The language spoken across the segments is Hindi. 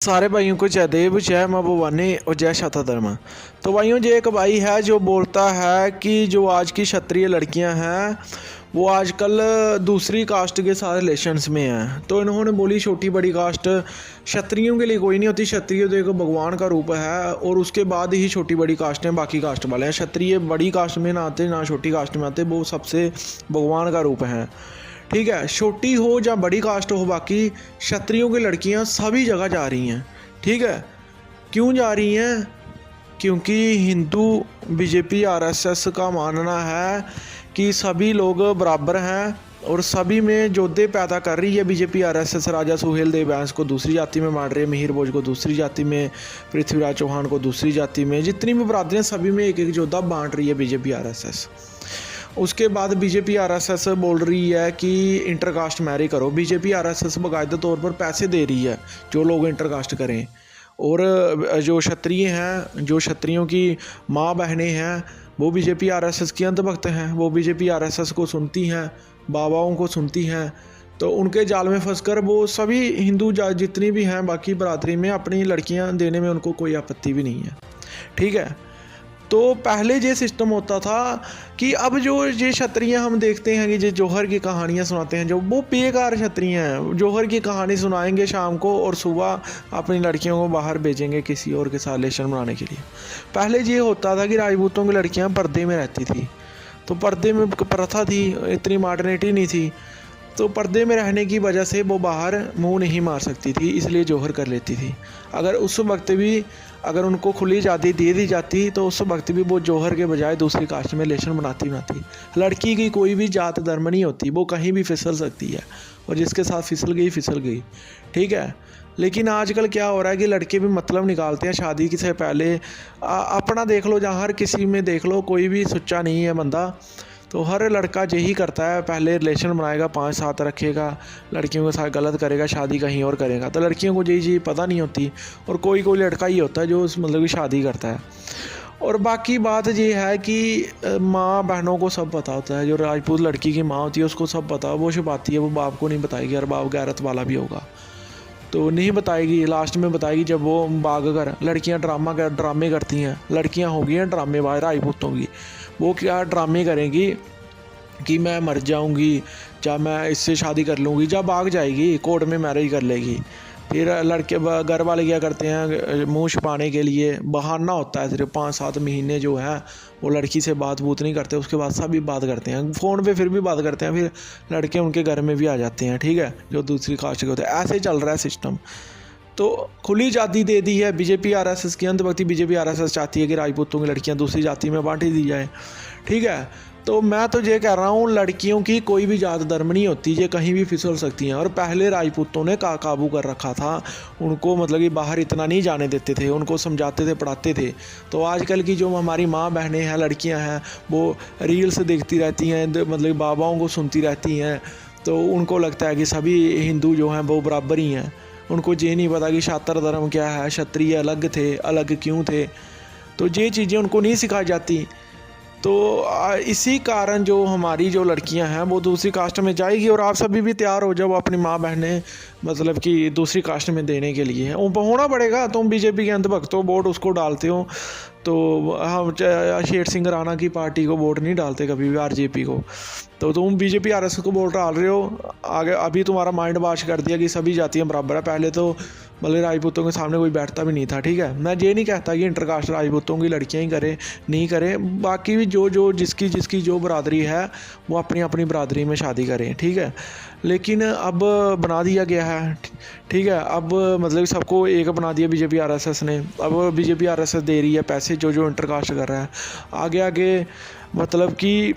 सारे भाइयों को जय देव, जय माँ भवानी और जय शाता धर्म। तो भाइयों, जो एक भाई है जो बोलता है कि जो आज की क्षत्रिय लड़कियां हैं वो आजकल दूसरी कास्ट के साथ रिलेशंस में हैं। तो इन्होंने बोली छोटी बड़ी कास्ट क्षत्रियों के लिए कोई नहीं होती, क्षत्रिय तो एक भगवान का रूप है और उसके बाद ही छोटी बड़ी कास्टें बाकी कास्ट वाले हैं। क्षत्रिय बड़ी कास्ट में ना आते ना छोटी कास्ट में आते, वो सबसे भगवान का रूप हैं। ठीक है, छोटी हो या बड़ी कास्ट हो, बाकी क्षत्रियों की लड़कियां सभी जगह जा रही हैं। ठीक है, क्यों जा रही हैं? क्योंकि हिंदू बीजेपी आरएसएस का मानना है कि सभी लोग बराबर हैं और सभी में जोधे पैदा कर रही है बीजेपी आरएसएस। राजा सुहेल देव बैंस को दूसरी जाति में बांट रही है, मिहिर भोज को दूसरी जाति में, पृथ्वीराज चौहान को दूसरी जाति में, जितनी भी बरादरियाँ सभी में एक एक जोधा बांट रही है बीजेपी आरएसएस। उसके बाद बीजेपी आरएसएस बोल रही है कि इंटरकास्ट मैरी करो। बीजेपी आरएसएस बाकायदा तौर पर पैसे दे रही है जो लोग इंटरकास्ट करें। और जो क्षत्रिय हैं, जो क्षत्रियों की माँ बहनें हैं, वो बीजेपी आरएसएस की अंधभक्त हैं। वो बीजेपी आरएसएस को सुनती हैं, बाबाओं को सुनती हैं। तो उनके जाल में फंसकर वो सभी हिंदू जितनी भी हैं बाकी बरादरी में अपनी लड़कियां देने में उनको कोई आपत्ति भी नहीं है। ठीक है, तो पहले ये सिस्टम होता था कि अब जो ये क्षत्रिय हम देखते हैं कि जो जौहर की कहानियाँ सुनाते हैं, जो वो बेकार क्षत्रिय हैं। जौहर की कहानी सुनाएंगे शाम को और सुबह अपनी लड़कियों को बाहर भेजेंगे किसी और के साथ रिलेशन बनाने के लिए। पहले ये होता था कि राजपूतों की लड़कियाँ पर्दे में रहती थी, तो पर्दे में प्रथा थी, इतनी मॉडर्निटी नहीं थी, तो पर्दे में रहने की वजह से वो बाहर मुंह नहीं मार सकती थी, इसलिए जौहर कर लेती थी। अगर उस वक्त भी अगर उनको खुली आज़ादी दे दी जाती तो उस वक्त भी वो जौहर के बजाय दूसरी कास्ट में रिलेशन बनाती। लड़की की कोई भी जात धर्म नहीं होती, वो कहीं भी फिसल सकती है और जिसके साथ फिसल गई। ठीक है, लेकिन आजकल क्या हो रहा है कि लड़के भी मतलब निकालते हैं शादी से पहले। अपना देख लो, जहाँ हर किसी में देख लो, कोई भी सच्चा नहीं है बंदा। तो हर लड़का यही करता है, पहले रिलेशन बनाएगा, 5 साथ रखेगा, लड़कियों के साथ गलत करेगा, शादी कहीं और करेगा। तो लड़कियों को यही चीज़ पता नहीं होती और कोई लड़का ही होता है जो मतलब कि शादी करता है। और बाकी बात ये है कि माँ बहनों को सब पता होता है। जो राजपूत लड़की की माँ होती है उसको सब पता, वो छुपाती है, वो बाप को नहीं बताएगी। और बाप गैरत वाला भी होगा तो नहीं बताएगी, लास्ट में बताएगी जब वो भाग कर। लड़कियाँ ड्रामे करती हैं, लड़कियाँ हो गई हैं ड्रामेबाज राजपूतों की। वो क्या ड्रामे करेंगी कि मैं मर जाऊंगी या मैं इससे शादी कर लूँगी, जब भाग जाएगी कोर्ट में मैरिज कर लेगी। फिर लड़के घर वाले क्या करते हैं, मुंह छुपाने के लिए बहाना होता है, सिर्फ 5-7 महीने जो है वो लड़की से बात नहीं करते। उसके बाद सभी बात करते हैं फ़ोन पे, फिर भी बात करते हैं, फिर लड़के उनके घर में भी आ जाते हैं। ठीक है, जो दूसरी कास्ट के होते हैं। ऐसे चल रहा है सिस्टम। तो खुली जाति दे दी है बीजेपी आरएसएस की अंधभक्ति। बीजेपी आरएसएस चाहती है कि राजपूतों की लड़कियां दूसरी जाति में बांटी दी जाए। ठीक है, तो मैं तो ये कह रहा हूँ, लड़कियों की कोई भी जात धर्म नहीं होती, ये कहीं भी फिसल सकती हैं। और पहले राजपूतों ने काबू कर रखा था उनको, मतलब कि बाहर इतना नहीं जाने देते थे, उनको समझाते थे, पढ़ाते थे। तो आजकल की जो हमारी माँ बहनें हैं, लड़कियाँ हैं, वो रील्स देखती रहती हैं, मतलब बाबाओं को सुनती रहती हैं। तो उनको लगता है कि सभी हिंदू जो हैं वो बराबर ही हैं। उनको ये नहीं पता कि शातर धर्म क्या है, क्षत्रिय अलग थे, अलग क्यों थे। तो ये चीज़ें उनको नहीं सिखाई जाती। तो इसी कारण जो हमारी जो लड़कियां हैं वो दूसरी कास्ट में जाएगी। और आप सभी भी तैयार हो जाओ अपनी माँ बहनें मतलब कि दूसरी कास्ट में देने के लिए। होना पड़ेगा। तुम बीजेपी के अंधभक्त हो, वोट उसको डालते हो, तो हम शेर सिंह राणा की पार्टी को वोट नहीं डालते कभी भी, आरजेपी को। तो तुम बीजेपी आरएसएस को वोट डाल रहे हो। आगे अभी तुम्हारा माइंड वॉश कर दिया कि सभी जातियाँ बराबर है। पहले तो मतलब राजपूतों के सामने कोई बैठता भी नहीं था। ठीक है, मैं ये नहीं कहता कि इंटरकास्ट राजपूतों की लड़कियां ही करें, नहीं करें। बाकी भी जो जिसकी जो बरादरी है वो अपनी अपनी बरादरी में शादी करें। ठीक है, लेकिन अब बना दिया गया है। ठीक है, अब मतलब सबको एक बना दिया बीजेपी आरएसएस ने। अब बीजेपी आरएसएस दे रही है पैसे जो इंटरकास्ट कर रहा है। आगे मतलब कि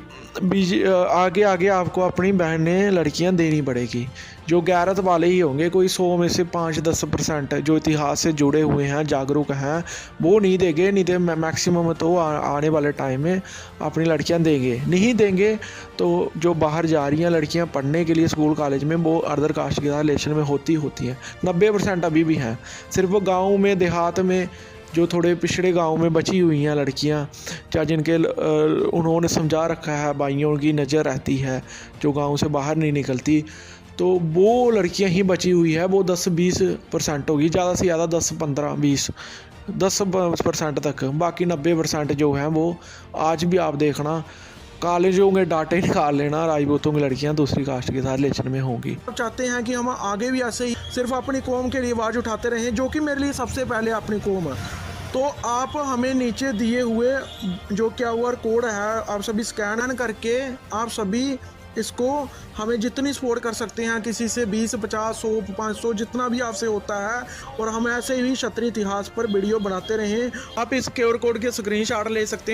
आगे आपको अपनी बहनें लड़कियां देनी पड़ेगी। जो गैरत वाले ही होंगे, कोई 100 में से 5-10% जो इतिहास से जुड़े हुए हैं, जागरूक हैं, वो नहीं देंगे। नहीं तो मैक्सिमम तो आने वाले टाइम में अपनी लड़कियां देंगे। नहीं देंगे तो जो बाहर जा रही हैं लड़कियां पढ़ने के लिए स्कूल कॉलेज में, वो अदर कास्ट के साथ रिलेशन में होती हैं। 90% अभी भी हैं। सिर्फ गाँव में, देहात में, जो थोड़े पिछड़े गांव में बची हुई हैं लड़कियां, चाहे जिनके उन्होंने समझा रखा है, भाइयों की नज़र रहती है, जो गांव से बाहर नहीं निकलती, तो वो लड़कियां ही बची हुई है, वो 10-20% होगी, ज़्यादा से ज़्यादा 10-15-20-10% तक। बाकी 90% जो हैं वो आज भी आप देखना कॉलेजों के डाटे निकाल लेना, राजपूतों की लड़कियां दूसरी कास्ट के साथ रिलेशन में होंगी। आप चाहते हैं कि हम आगे भी ऐसे ही सिर्फ अपनी कौम के लिए आवाज़ उठाते रहें, जो कि मेरे लिए सबसे पहले अपनी कौम है, तो आप हमें नीचे दिए हुए जो QR कोड है आप सभी स्कैन करके आप सभी इसको हमें जितनी सपोर्ट कर सकते हैं, किसी से 20, 50, 100, 500 जितना भी आपसे होता है, और हम ऐसे ही क्षत्रिय इतिहास पर वीडियो बनाते रहें। आप इस QR कोड के स्क्रीनशॉट ले सकते हैं।